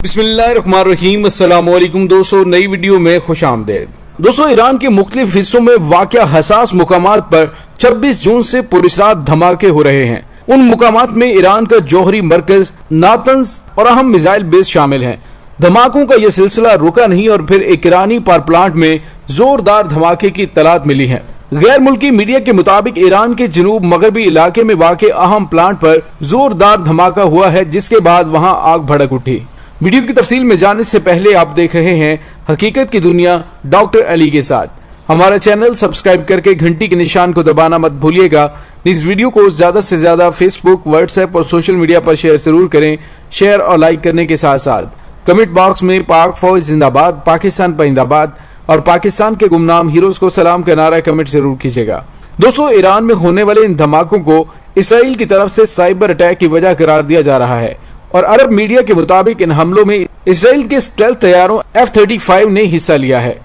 बिस्मिल्लाहिर्रहमानिर्रहीम। अस्सलाम वालेकुम दोस्तों, नई वीडियो में खुश आमदेद। दोस्तों, ईरान के मुख्तलिफ हिस्सों में वाक़या हसास मुकामात पर 26 जून से पुरस्रात धमाके हो रहे हैं। उन मुकामात में ईरान का जौहरी मरकज, नातंज और अहम मिसाइल बेस शामिल हैं। धमाकों का यह सिलसिला रुका नहीं और फिर एक ईरानी पावर प्लांट में जोरदार धमाके की इत्तलात मिली है। गैर मुल्की मीडिया के मुताबिक ईरान के जनूब मगरबी इलाके में वाक़े अहम प्लांट पर जोरदार धमाका हुआ है, जिसके बाद वहां आग भड़क उठी। वीडियो की तफसील में जाने से पहले आप देख रहे हैं हकीकत की दुनिया डॉक्टर अली के साथ। हमारा चैनल सब्सक्राइब करके घंटी के निशान को दबाना मत भूलिएगा। इस वीडियो को ज्यादा से ज्यादा फेसबुक, व्हाट्सएप और सोशल मीडिया पर शेयर जरूर करें। शेयर और लाइक करने के साथ साथ कमेंट बॉक्स में पाक फौज जिंदाबाद, पाकिस्तान परिंदाबाद और पाकिस्तान के गुमनाम हीरोज को सलाम का नारा कमेंट जरूर कीजिएगा। दोस्तों, ईरान में होने वाले इन धमाकों को इसराइल की तरफ से साइबर अटैक की वजह करार दिया जा रहा है और अरब मीडिया के मुताबिक इन हमलों में इसराइल के स्टेल्थ तैयारों F-35 ने हिस्सा लिया है।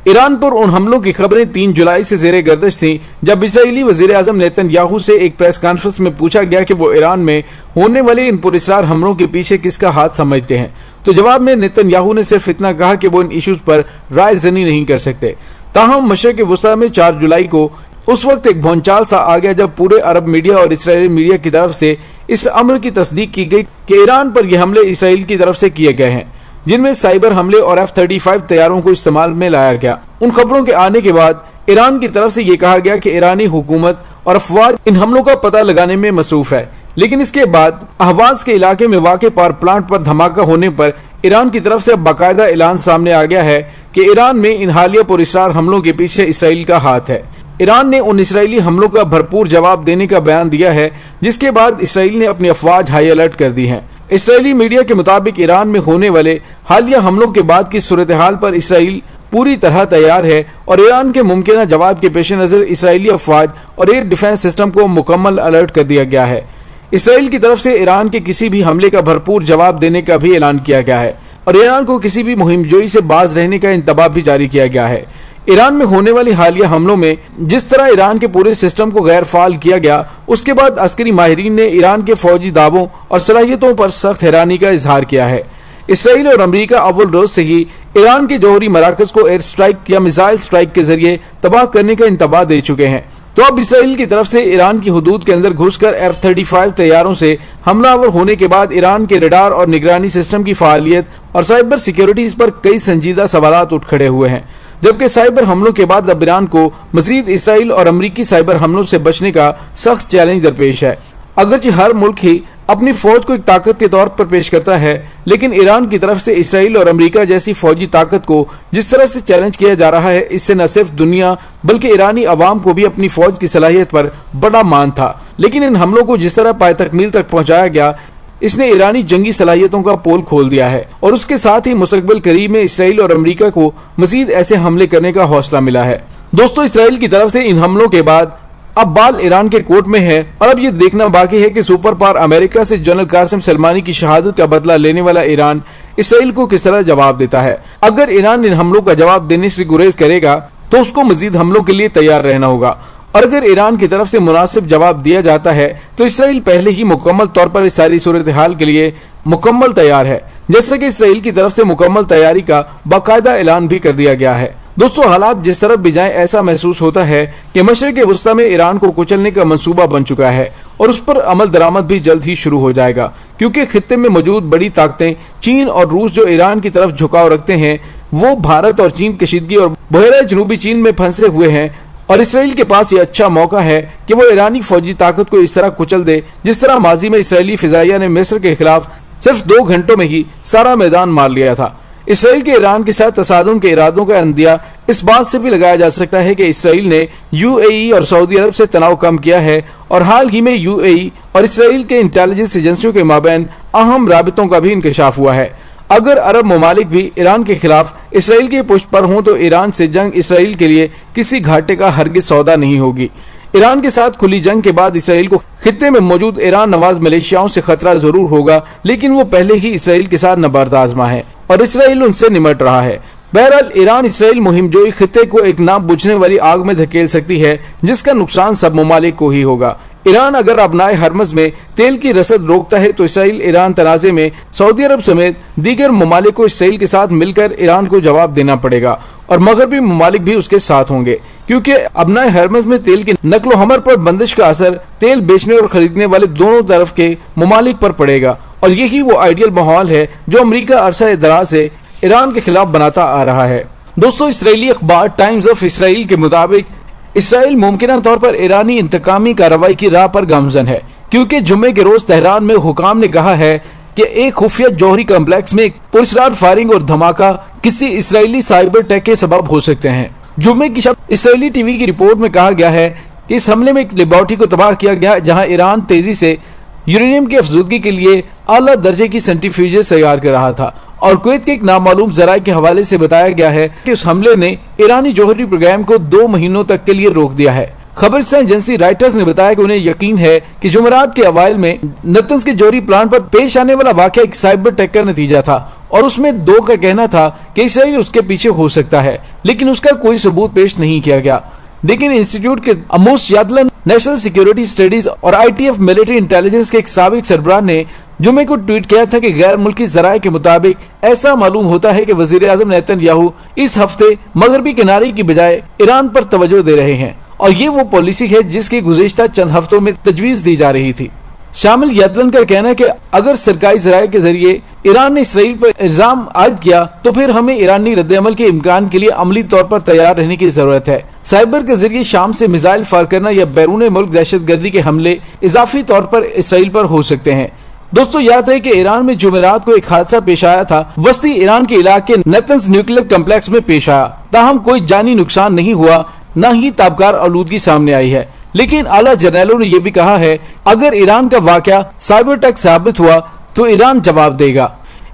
ईरान पर उन हमलों की खबरें 3 जुलाई से ज़ेरे गर्दिश थीं, जब इजरायली वजीर आजम नेतन्याहू से एक प्रेस कॉन्फ्रेंस में पूछा गया कि वो ईरान में होने वाले इन पुरस्कार हमलों के पीछे किसका हाथ समझते हैं। तो जवाब में नेतन्याहू ने सिर्फ इतना कहा कि वो इन इश्यूज पर राय जनी नहीं कर सकते। ताहम मशरिक़ वुस्ता में 4 जुलाई को उस वक्त एक भौंचाल सा आ गया जब पूरे अरब मीडिया और इसराइली मीडिया की तरफ से इस अमर की तस्दीक की गई कि ईरान पर यह हमले इसराइल की तरफ से किए गए हैं, जिनमें साइबर हमले और F-35 तैयारों को इस्तेमाल में लाया गया। उन खबरों के आने के बाद ईरान की तरफ से यह कहा गया कि ईरानी हुकूमत और अफवाज इन हमलों का पता लगाने में मसरूफ है, लेकिन इसके बाद अहवाज के इलाके में वाक़े पावर प्लांट पर धमाका होने पर ईरान की तरफ से बाकायदा ऐलान सामने आ गया है कि ईरान में इन हालिया पुरस्कार हमलों के पीछे इसराइल का हाथ है। ईरान ने उन इसराइली हमलों का भरपूर जवाब देने का बयान दिया है, जिसके बाद इसराइल ने अपनी अफवाज हाई अलर्ट कर दी है। इसराइली मीडिया के मुताबिक ईरान में होने वाले हालिया हमलों के बाद की सूरत हाल पर इसराइल पूरी तरह तैयार है और ईरान के मुमकिन जवाब के पेश नजर इसराइली अफवाज और एयर डिफेंस सिस्टम को मुकम्मल अलर्ट कर दिया गया है। इसराइल की तरफ से ईरान के किसी भी हमले का भरपूर जवाब देने का भी ऐलान किया गया है और ईरान को किसी भी मुहिमजोई से बाज रहने का इंतबाह भी जारी किया गया है। ईरान में होने वाली हालिया हमलों में जिस तरह ईरान के पूरे सिस्टम को गैर फाल किया गया, उसके बाद अस्करी माहिरीन ने ईरान के फौजी दावों और सलाहियतों पर सख्त हैरानी का इजहार किया है। इसराइल और अमेरिका अव्वल रोज से ही ईरान के जौहरी मराकज को एयर स्ट्राइक या मिसाइल स्ट्राइक के जरिए तबाह करने का इंतबाह दे चुके हैं। तो अब इसराइल की तरफ से ईरान की हुदूद के अंदर घुसकर F-35 तैयारों से हमलावर होने के बाद ईरान के रडार और निगरानी सिस्टम की फालियत और साइबर सिक्योरिटी पर कई संजीदा सवालात उठ खड़े हुए हैं, जबकि साइबर हमलों के बाद अब ईरान को मजीद इसराइल और अमरीकी साइबर हमलों से बचने का सख्त चैलेंज दरपेश है। अगरचे हर मुल्क ही अपनी फौज को एक ताकत के तौर पर पेश करता है, लेकिन ईरान की तरफ से इसराइल और अमेरिका जैसी फौजी ताकत को जिस तरह से चैलेंज किया जा रहा है, इससे न सिर्फ दुनिया बल्कि ईरानी अवाम को भी अपनी फौज की सलाहियत पर बड़ा मान था। लेकिन इन हमलों को जिस तरह पाए तकमील तक पहुंचाया गया, इसने ईरानी जंगी सलाहियतों का पोल खोल दिया है और उसके साथ ही मुस्तकबिल करीब में इसराइल और अमेरिका को मजीद ऐसे हमले करने का हौसला मिला है। दोस्तों, इसराइल की तरफ से इन हमलों के बाद अब बाल ईरान के कोर्ट में है और अब ये देखना बाकी है कि सुपर पावर अमेरिका से जनरल कासिम सलमानी की शहादत का बदला लेने वाला ईरान इसराइल को किस तरह जवाब देता है। अगर ईरान इन हमलों का जवाब देने से गुरेज करेगा तो उसको मजीद हमलों के लिए तैयार रहना होगा, और अगर ईरान की तरफ से मुनासिब जवाब दिया जाता है तो इसराइल पहले ही मुकम्मल तौर पर इस सारी सूरत हाल के लिए मुकम्मल तैयार है, जैसे कि इसराइल की तरफ से मुकम्मल तैयारी का बाकायदा ऐलान भी कर दिया गया है। दोस्तों, हालात जिस तरफ भी जाएं, ऐसा महसूस होता है कि मशरिक़ वुस्ता में ईरान को कुचलने का मंसूबा बन चुका है और उस पर अमल दरामद भी जल्द ही शुरू हो जाएगा, क्योंकि खित्ते में मौजूद बड़ी ताकतें चीन और रूस जो ईरान की तरफ झुकाव रखते हैं, वो भारत और चीन कशीदगी और बहरा जनूबी चीन में फंसे हुए हैं और इसराइल के पास ये अच्छा मौका है कि वो ईरानी फौजी ताकत को इस तरह कुचल दे जिस तरह माजी में इसराइली फिजाइया ने मिस्र के खिलाफ सिर्फ 2 घंटों में ही सारा मैदान मार लिया था। इसराइल के ईरान के साथ तसादुम के इरादों का अंदिया इस बात से भी लगाया जा सकता है कि इसराइल ने UAE और सऊदी अरब से तनाव कम किया है और हाल ही में UAE और इसराइल के इंटेलिजेंस एजेंसियों के माबैन अहम राबितों का भी इंकशाफ हुआ है। अगर अरब ममालिक भी ईरान के खिलाफ इसराइल के पुष्ट पर हों तो ईरान से जंग इसराइल के लिए किसी घाटे का हरगिज सौदा नहीं होगी। ईरान के साथ खुली जंग के बाद इसराइल को खित्ते में मौजूद ईरान नवाज मलेशियाओं से खतरा जरूर होगा, लेकिन वो पहले ही इसराइल के साथ नबर्द आजमा है और इसराइल उनसे निमट रहा है। बहरहाल ईरान इसराइल मुहिमजोई खित्ते को एक ना बुझने वाली आग में धकेल सकती है, जिसका नुकसान सब ममालिक को ही होगा। ایران اگر ابنائے ہرمز میں تیل کی رسد روکتا ہے تو اسرائیل ایران تنازع میں سعودی عرب سمیت دیگر ممالک کو اسرائیل کے ساتھ مل کر ایران کو جواب دینا پڑے گا، اور مغربی ممالک بھی اس کے ساتھ ہوں گے، کیونکہ ابنائے ہرمز میں تیل کی نقل و حمل پر بندش کا اثر تیل بیچنے اور خریدنے والے دونوں طرف کے ممالک پر پڑے گا، اور یہی وہ آئیڈیل ماحول ہے جو امریکہ عرصہ دراز سے ایران کے خلاف بناتا آ رہا ہے۔ دوستو، اسرائیلی اخبار ٹائمز آف اسرائیل کے مطابق اسرائیل ممکنہ طور پر ایرانی انتقامی کارروائی کی راہ پر گامزن ہے، کیونکہ جمعے کے روز تہران میں حکام نے کہا ہے کہ ایک خفیہ جوہری کمپلیکس میں پراسرار فائرنگ اور دھماکہ کسی اسرائیلی سائبر ٹیک کے سبب ہو سکتے ہیں۔ جمعے کی شب اسرائیلی ٹی وی کی رپورٹ میں کہا گیا ہے کہ اس حملے میں ایک لیبارٹری کو تباہ کیا گیا جہاں ایران تیزی سے یورینیم کی افزودگی کے لیے اعلیٰ درجے کی سینٹریفیوجز تیار کر رہا تھا، اور کویت کے ایک نامعلوم ذرائع کے حوالے سے بتایا گیا ہے کہ اس حملے نے ایرانی جوہری پروگرام کو 2 مہینوں تک کے لیے روک دیا ہے۔ خبررساں ایجنسی رائٹرز نے بتایا کہ انہیں یقین ہے کہ جمعرات کے اوائل میں نتنز کے جوہری پلانٹ پر پیش آنے والا واقعہ ایک سائبر ٹیک کا نتیجہ تھا، اور اس میں 2 کا کہنا تھا کہ اسرائیل اس کے پیچھے ہو سکتا ہے، لیکن اس کا کوئی ثبوت پیش نہیں کیا گیا۔ لیکن انسٹیٹیوٹ کے عموس یادلن نیشنل سیکیورٹی سٹڈیز اور ITF ملٹری انٹیلیجنس کے ایک سابق سربراہ نے جمعے کو ٹویٹ کیا تھا کہ غیر ملکی ذرائع کے مطابق ایسا معلوم ہوتا ہے کہ وزیر اعظم نیتن یاہو اس ہفتے مغربی کنارے کی بجائے ایران پر توجہ دے رہے ہیں، اور یہ وہ پالیسی ہے جس کی گزشتہ چند ہفتوں میں تجویز دی جا رہی تھی۔ شامل یادلن کا کہنا ہے کہ اگر سرکاری ذرائع کے ذریعے ایران نے اسرائیل پر الزام عائد کیا تو پھر ہمیں ایرانی رد عمل کے امکان کے لیے عملی طور پر تیار رہنے کی ضرورت ہے۔ سائبر کے ذریعے شام سے میزائل فائر کرنا یا بیرون ملک دہشت گردی کے حملے اضافی طور پر اسرائیل پر ہو سکتے ہیں۔ دوستو، یاد ہے کہ ایران میں جمعرات کو ایک حادثہ پیش آیا تھا، وسطی ایران کے علاقے نتنز نیوکلیئر کمپلیکس میں پیش آیا، تاہم کوئی جانی نقصان نہیں ہوا، نہ ہی تابکار آلودگی سامنے آئی ہے۔ لیکن اعلیٰ جرنیلوں نے یہ بھی کہا ہے اگر ایران کا واقعہ سائبر ٹیک ثابت ہوا تو ایران جواب دے گا۔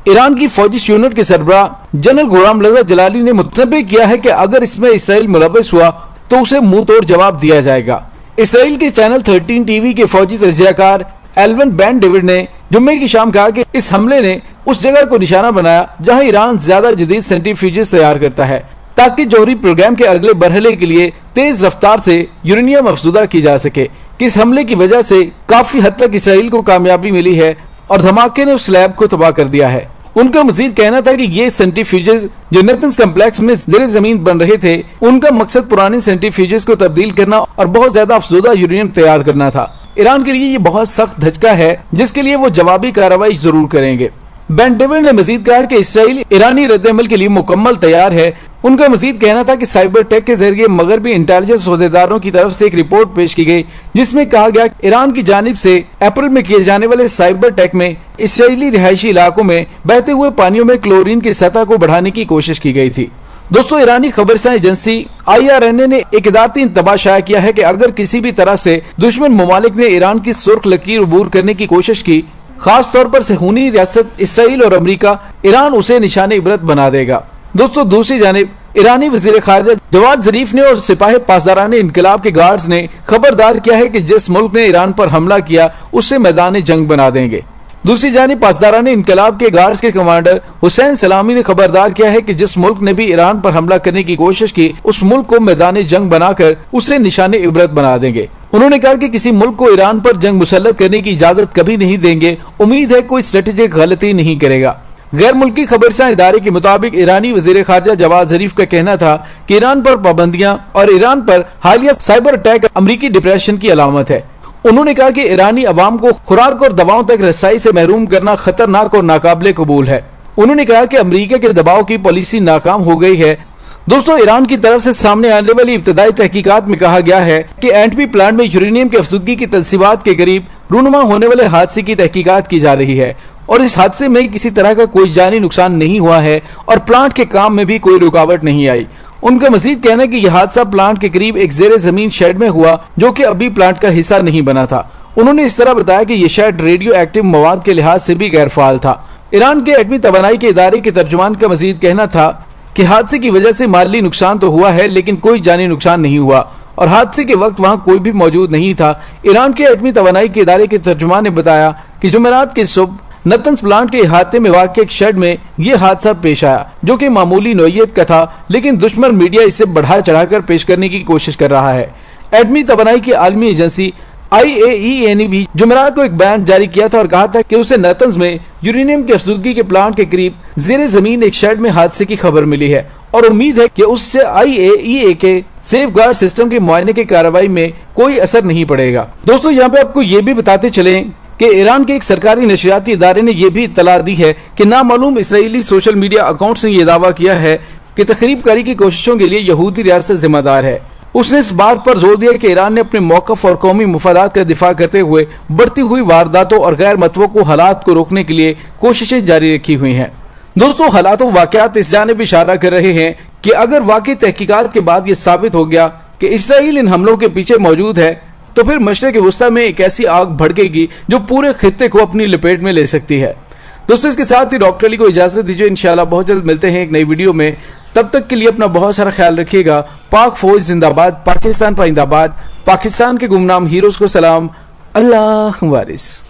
ایران کی فوجی یونٹ کے سربراہ جنرل غلام رضا جلالی نے متنبہ کیا ہے کہ اگر اس میں اسرائیل ملوث ہوا تو اسے منہ توڑ جواب دیا جائے گا۔ اسرائیل کے چینل 13 ٹی وی کے فوجی تجزیہ کار ایلون بین ڈیوڈ نے جمعے کی شام کہا کہ اس حملے نے اس جگہ کو نشانہ بنایا جہاں ایران زیادہ جدید سینٹریفیوجز تیار کرتا ہے تاکہ جوہری پروگرام کے اگلے مرحلے کے لیے تیز رفتار سے یورینیم افزودہ کی جا سکے کہ اس حملے کی وجہ سے کافی حد تک اسرائیل کو کامیابی ملی ہے اور دھماکے نے اس لیب کو تباہ کر دیا ہے۔ ان کا مزید کہنا تھا کہ یہ سینٹریفیوجز جو نیتنز کمپلیکس میں زیر زمین بن رہے تھے ان کا مقصد پرانے سینٹریفیوجز کو تبدیل کرنا اور بہت زیادہ افزودہ یورینیم تیار کرنا تھا۔ ایران کے لیے یہ بہت سخت دھچکا ہے جس کے لیے وہ جوابی کارروائی ضرور کریں گے۔ بین ڈیوڈ نے مزید کہا کہ اسرائیل ایرانی رد عمل کے لیے مکمل تیار ہے۔ ان کا مزید کہنا تھا کہ سائبر ٹیک کے ذریعے مغربی انٹیلیجنس عہدیداروں کی طرف سے ایک رپورٹ پیش کی گئی جس میں کہا گیا کہ ایران کی جانب سے اپریل میں کیے جانے والے سائبر ٹیک میں اسرائیلی رہائشی علاقوں میں بہتے ہوئے پانیوں میں کلورین کی سطح کو بڑھانے کی کوشش کی گئی تھی۔ دوستو، ایرانی خبررساں ایجنسی IRNA نے ایک ادارتی انتباہ شائع کیا ہے کہ اگر کسی بھی طرح سے دشمن ممالک نے ایران کی سرخ لکیر عبور کرنے کی کوشش کی، خاص طور پر صہیونی ریاست اسرائیل اور امریکہ، ایران اسے نشان عبرت بنا دے گا۔ دوستو، دوسری جانب ایرانی وزیر خارجہ جواد ظریف نے اور سپاہ پاسداران انقلاب کے گارڈز نے خبردار کیا ہے کہ جس ملک نے ایران پر حملہ کیا اسے میدان جنگ بنا دیں گے۔ دوسری جانب پاسداران انقلاب کے گارڈز کے کمانڈر حسین سلامی نے خبردار کیا ہے کہ جس ملک نے بھی ایران پر حملہ کرنے کی کوشش کی اس ملک کو میدان جنگ بنا کر اسے نشان عبرت بنا دیں گے۔ انہوں نے کہا کہ کسی ملک کو ایران پر جنگ مسلط کرنے کی اجازت کبھی نہیں دیں گے، امید ہے کوئی اسٹریٹجک غلطی نہیں کرے گا۔ غیر ملکی خبررساں ادارے کے مطابق ایرانی وزیر خارجہ جواد ظریف کا کہنا تھا کہ ایران پر پابندیاں اور ایران پر حالیہ سائبر اٹیک امریکی ڈپریشن کی علامت ہے۔ انہوں نے کہا کہ ایرانی عوام کو خوراک اور دواؤں تک رسائی سے محروم کرنا خطرناک اور ناقابل قبول ہے۔ انہوں نے کہا کہ امریکہ کے دباؤ کی پالیسی ناکام ہو گئی ہے۔ دوستو، ایران کی طرف سے سامنے آنے والی ابتدائی تحقیقات میں کہا گیا ہے کہ اینٹمی پلانٹ میں یورینیم کی افزودگی کی تنصیبات کے قریب رونما ہونے والے حادثے کی تحقیقات کی جا رہی ہے اور اس حادثے میں کسی طرح کا کوئی جانی نقصان نہیں ہوا ہے اور پلانٹ کے کام میں بھی کوئی رکاوٹ نہیں آئی۔ ان کا مزید کہنا ہے کہ یہ حادثہ پلانٹ کے قریب ایک زیر زمین شیڈ میں ہوا جو کہ ابھی پلانٹ کا حصہ نہیں بنا تھا۔ انہوں نے اس طرح بتایا کہ یہ شیڈ ریڈیو ایکٹیو مواد کے لحاظ سے بھی غیر فعال تھا۔ ایران کے ایٹمی توانائی کے ادارے کے ترجمان کا مزید کہنا تھا کہ حادثے کی وجہ سے مالی نقصان تو ہوا ہے لیکن کوئی جانی نقصان نہیں ہوا اور حادثے کے وقت وہاں کوئی بھی موجود نہیں تھا۔ ایران کے ایٹمی توانائی کے ادارے کے ترجمان نے بتایا کہ جمعرات کی صبح نتنز پلانٹ کے احاطے میں واقع ایک شیڈ میں یہ حادثہ پیش آیا جو کہ معمولی نوعیت کا تھا لیکن دشمن میڈیا اسے بڑھا چڑھا کر پیش کرنے کی کوشش کر رہا ہے۔ ایٹمی توانائی کی عالمی ایجنسی IAEA ने भी जुमेरात को एक बयान जारी किया था और कहा था कि उसे नेतन्ज में यूरेनियम की अफसुदगी के प्लांट के करीब ज़ेरे जमीन एक शेड में हादसे की खबर मिली है और उम्मीद है कि उससे IAEA के सेफ गार्ड सिस्टम के मुआयने की कार्रवाई में कोई असर नहीं पड़ेगा। दोस्तों, यहाँ पे आपको ये भी बताते चले कि ईरान के एक सरकारी नशरियाती इदारे ने यह भी इत्तला दी है कि नामालूम इसराइली सोशल मीडिया अकाउंट्स ने यह दावा किया है कि तखरीबकारी की कोशिशों के लिए यहूदी रियासत जिम्मेदार है। उसने इस बात पर जोर दिया कि ईरान ने अपने मौक़िफ़ और कौमी मुफादात का दिफा करते हुए बढ़ती हुई वारदातों और गैर मतवक्को हालात को रोकने के लिए कोशिशें जारी रखी हुई हैं। दोस्तों, हालात व वाक़यात इस जानिब इशारा कर रहे हैं कि अगर वाकई तहकीकात के बाद ये साबित हो गया कि इसराइल इन हमलों के पीछे मौजूद है तो फिर मशरिक़ वुस्ता में एक ऐसी आग भड़केगी जो पूरे खित्ते को अपनी लपेट में ले सकती है। दोस्तों, इसके साथ ही डॉक्टर अली को इजाजत दीजिए। इंशाल्लाह बहुत जल्द मिलते हैं एक नई वीडियो में। तब तक के लिए अपना बहुत सारा ख्याल रखिएगा। पाक फौज जिंदाबाद, पाकिस्तान पाइंदाबाद, पाकिस्तान के गुमनाम हीरोज को सलाम, अल्लाह वारिस।